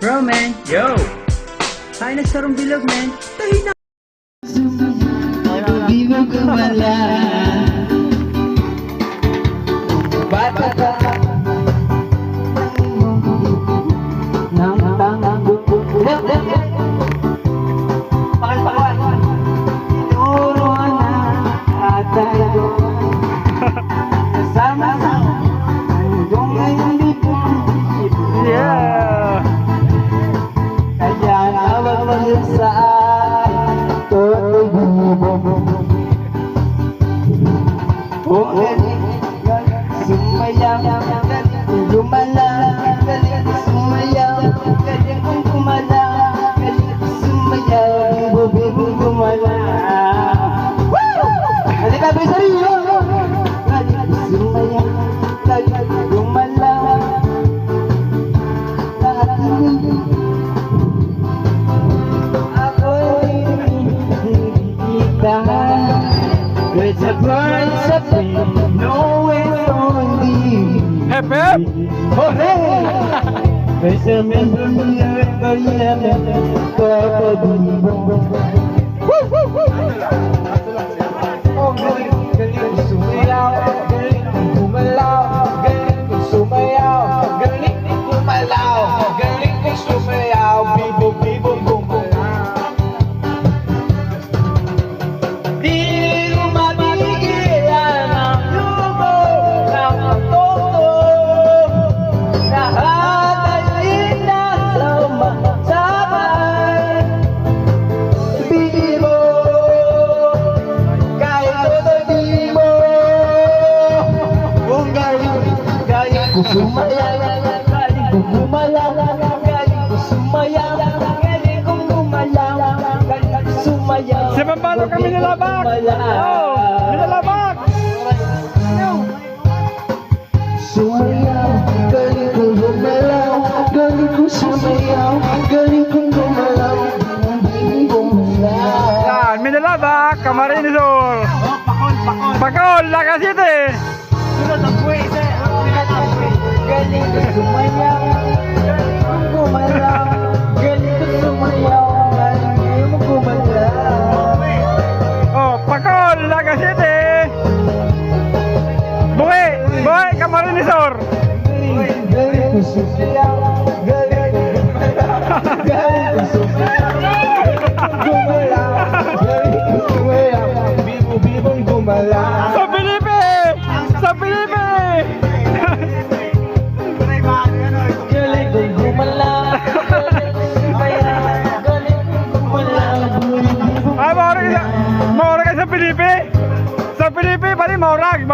Bro, man. Yo! Tayo nagsarong bilog, man. Tayo na! Di mo kumala. Bata ka nang tango. Pakal. Tinuruan na tayo. Kasama sa hanggang ngayon di po. Yeah! Kaya tawag mo sa sumayaw, galing gumalaw, galing sumayaw, galing kong gumalaw, galing sumayaw, bubig kong gumalaw. Galing ka, Besarino! Galing sumayaw, galing gumalaw, lahat ng ako'y nakikita. It's a burns of pain, knowing only. Hep, hep! Oh, hey! There's a member of oh, galing sumayaw, galing gumalaw, galing sumayaw, galing gumalaw, galing sumayaw, bibo, gumalaw. Sumaya, galing kong gumalaw, galing kong sumaya, galing kong gumalaw, galing kong sumaya. Si Pampano kami nilabak! Oh! Nilalabak! Sumaya, galing kong gumalaw, galing kong sumaya, galing kong gumalaw, galing kong gumalaw. Yan, Minalabak, Camarines Sur! Pakol, Laga City! Galing ko sumayaw, galing ko gumalaw, galing ko sumayaw, galing ko gumalaw. Oh, Pakol, Laga City! Buhay, Camarines Sur! Galing ko sumayaw, galing ko gumalaw, galing ko sumayaw, gumalaw, galing ko sumayaw, bibo-bibong gumalaw. Sa Pilipi! Sa Pilipi! Galing kong gumalaw, galing kong sumayaw, galing kong gumalaw, bibo-bibong Ah, maurag ka sa Pilipi? Sa Pilipi, pali maurag.